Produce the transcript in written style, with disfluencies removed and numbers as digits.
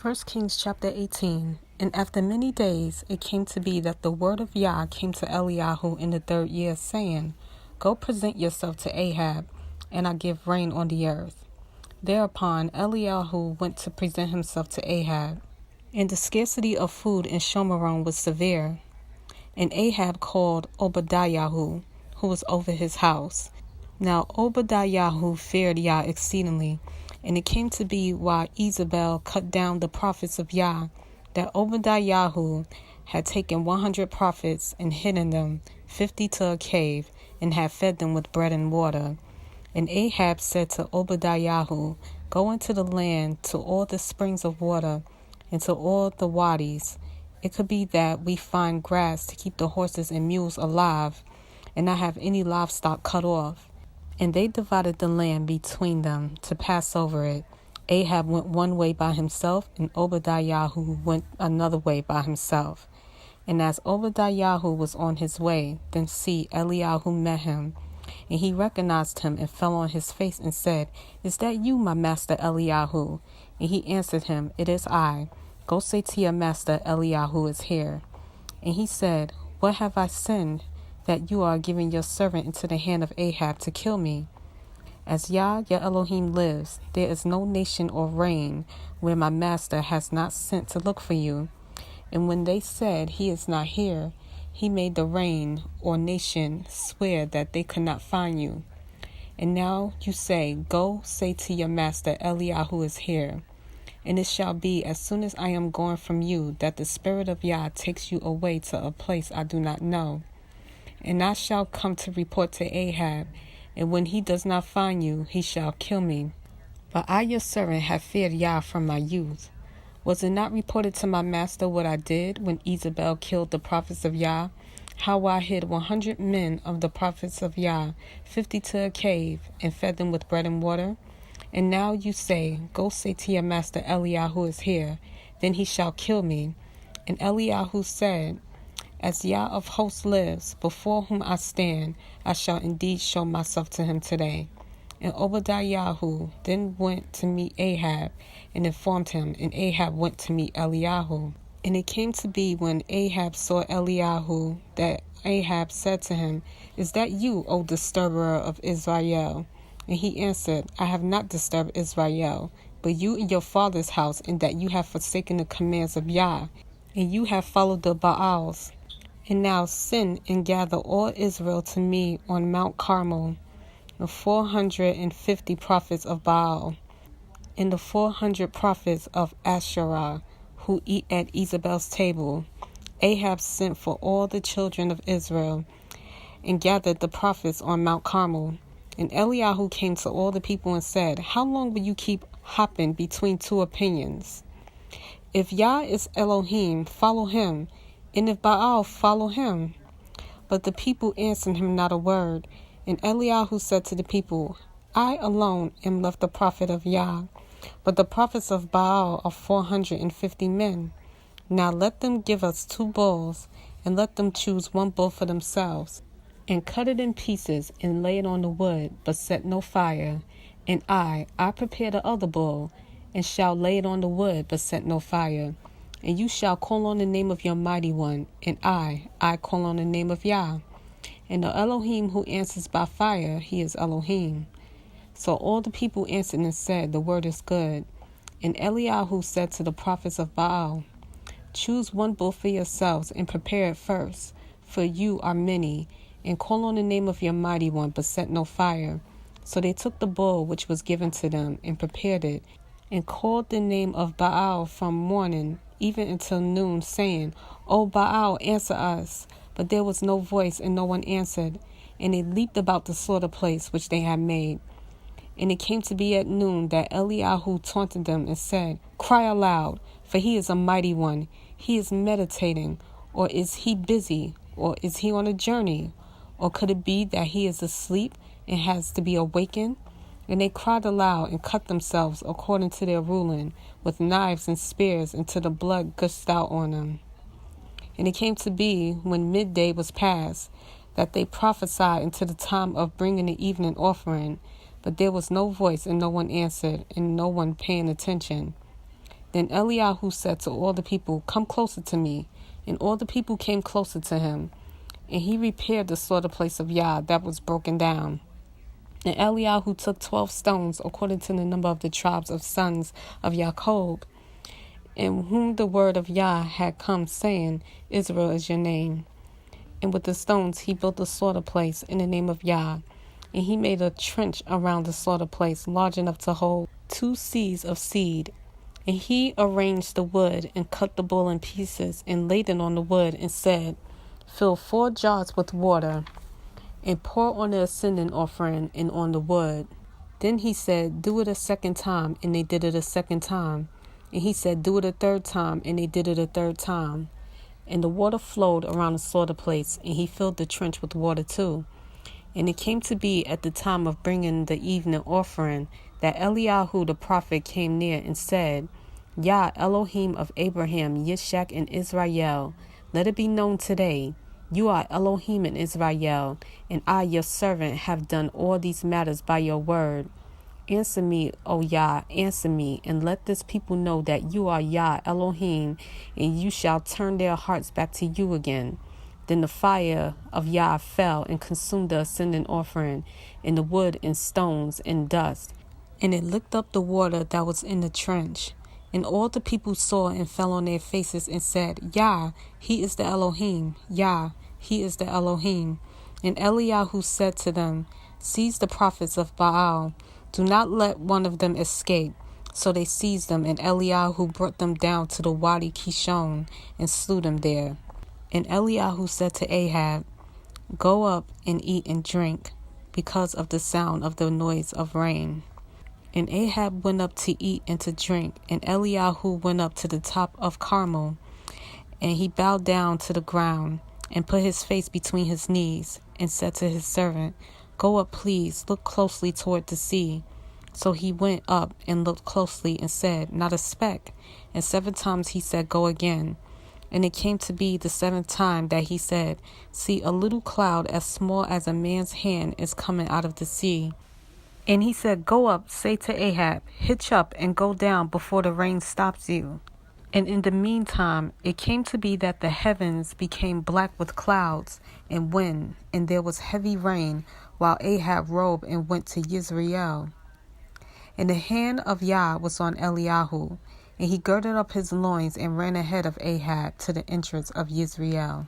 1 Kings chapter 18. And after many days it came to be that the word of Yah came to Eliyahu in the 3rd year, saying, Go present yourself to Ahab, and I give rain on the earth. Thereupon Eliyahu went to present himself to Ahab. And the scarcity of food in Shomeron was severe. And Ahab called Obadiahu, who was over his house. Now Obadiahu feared Yah exceedingly. And it came to be while Jezebel cut down the prophets of Yah, that Obadiahu had taken 100 prophets and hidden them, 50 to a cave, and had fed them with bread and water. And Ahab said to Obadiahu, Go into the land to all the springs of water, and to all the wadis. It could be that we find grass to keep the horses and mules alive, and not have any livestock cut off. And they divided the land between them to pass over it. Ahab went one way by himself, and Obadiahu went another way by himself. And as Obadiahu was on his way, then see, Eliyahu met him. And he recognized him and fell on his face and said, Is that you, my master Eliyahu? And he answered him, It is I. Go say to your master, Eliyahu is here. And he said, What have I sinned, that you are giving your servant into the hand of Ahab to kill me? As Yah, your Elohim, lives, there is no nation or reign where my master has not sent to look for you. And when they said, He is not here, he made the reign or nation swear that they could not find you. And now you say, Go say to your master, Eliyahu is here. And it shall be, as soon as I am gone from you, that the Spirit of Yah takes you away to a place I do not know. And I shall come to report to Ahab, and when he does not find you, he shall kill me. But I, your servant, have feared Yah from my youth. Was it not reported to my master what I did when Jezebel killed the prophets of Yah? How I hid 100 men of the prophets of Yah, 50 to a cave, and fed them with bread and water? And now you say, Go say to your master Eliyahu is here, then he shall kill me. And Eliyahu said, As Yah of hosts lives, before whom I stand, I shall indeed show myself to him today. And Obadiahu then went to meet Ahab, and informed him, and Ahab went to meet Eliyahu. And it came to be when Ahab saw Eliyahu, that Ahab said to him, Is that you, O disturber of Israel? And he answered, I have not disturbed Israel, but you and your father's house, in that you have forsaken the commands of Yah, and you have followed the Baals. And now send and gather all Israel to me on Mount Carmel, the 450 prophets of Baal, and the 400 prophets of Asherah, who eat at Jezebel's table. Ahab sent for all the children of Israel, and gathered the prophets on Mount Carmel. And Eliyahu came to all the people and said, How long will you keep hopping between two opinions? If Yah is Elohim, follow him, and if Baal, follow him. But the people answered him not a word. And Eliyahu said to the people, I alone am left the prophet of Yah, but the prophets of Baal are 450 men. Now let them give us 2 bulls, and let them choose 1 bull for themselves, and cut it in pieces, and lay it on the wood, but set no fire. And I prepare the other bull, and shall lay it on the wood, but set no fire. And you shall call on the name of your mighty one, and I call on the name of Yah. And the Elohim who answers by fire, he is Elohim. So all the people answered and said, The word is good. And Eliyahu said to the prophets of Baal, Choose 1 bull for yourselves, and prepare it first, for you are many, and call on the name of your mighty one, but set no fire. So they took the bull which was given to them, and prepared it, and called the name of Baal from morning even until noon, saying, O Baal, answer us. But there was no voice, and no one answered. And they leaped about the slaughter place which they had made. And it came to be at noon that Eliyahu taunted them and said, Cry aloud, for he is a mighty one. He is meditating, or is he busy, or is he on a journey? Or could it be that he is asleep and has to be awakened? And they cried aloud and cut themselves according to their ruling, with knives and spears, until the blood gushed out on them. And it came to be, when midday was past, that they prophesied until the time of bringing the evening offering. But there was no voice, and no one answered, and no one paying attention. Then Eliyahu said to all the people, "Come closer to me." And all the people came closer to him. And he repaired the slaughter place of Yah that was broken down. And Eliyahu took 12 stones, according to the number of the tribes of sons of Jacob, in whom the word of Yah had come, saying, "Israel is your name." And with the stones he built the slaughter place in the name of Yah. And he made a trench around the slaughter place, large enough to hold 2 seahs of seed. And he arranged the wood, and cut the bull in pieces, and laid it on the wood, and said, "Fill 4 jars with water, and pour on the ascending offering and on the wood." Then he said, "Do it a second time," and they did it a second time. And he said, "Do it a third time," and they did it a third time. And the water flowed around the slaughter place, and he filled the trench with water too. And it came to be at the time of bringing the evening offering that Eliyahu the prophet came near and said, "Yah, Elohim of Abraham, Yishak, and Israel, let it be known today, you are Elohim in Israel, and I, your servant, have done all these matters by your word. Answer me, O Yah, answer me, and let this people know that you are Yah, Elohim, and you shall turn their hearts back to you again." Then the fire of Yah fell and consumed the ascending offering, and the wood, and stones, and dust. And it licked up the water that was in the trench. And all the people saw and fell on their faces and said, "Yah, he is the Elohim. Yah, he is the Elohim." And Eliyahu said to them, "Seize the prophets of Baal. Do not let one of them escape." So they seized them, and Eliyahu brought them down to the Wadi Kishon and slew them there. And Eliyahu said to Ahab, "Go up and eat and drink, because of the sound of the noise of rain." And Ahab went up to eat and to drink, and Eliyahu went up to the top of Carmel, and he bowed down to the ground, and put his face between his knees, and said to his servant, "Go up, please, look closely toward the sea." So he went up and looked closely, and said, "Not a speck." And 7 times he said, "Go again." And it came to be the 7th time that he said, "See, a little cloud as small as a man's hand is coming out of the sea." And he said, "Go up, say to Ahab, hitch up and go down before the rain stops you." And in the meantime, it came to be that the heavens became black with clouds and wind, and there was heavy rain, while Ahab rose and went to Yisrael. And the hand of Yah was on Eliyahu, and he girded up his loins and ran ahead of Ahab to the entrance of Yisrael.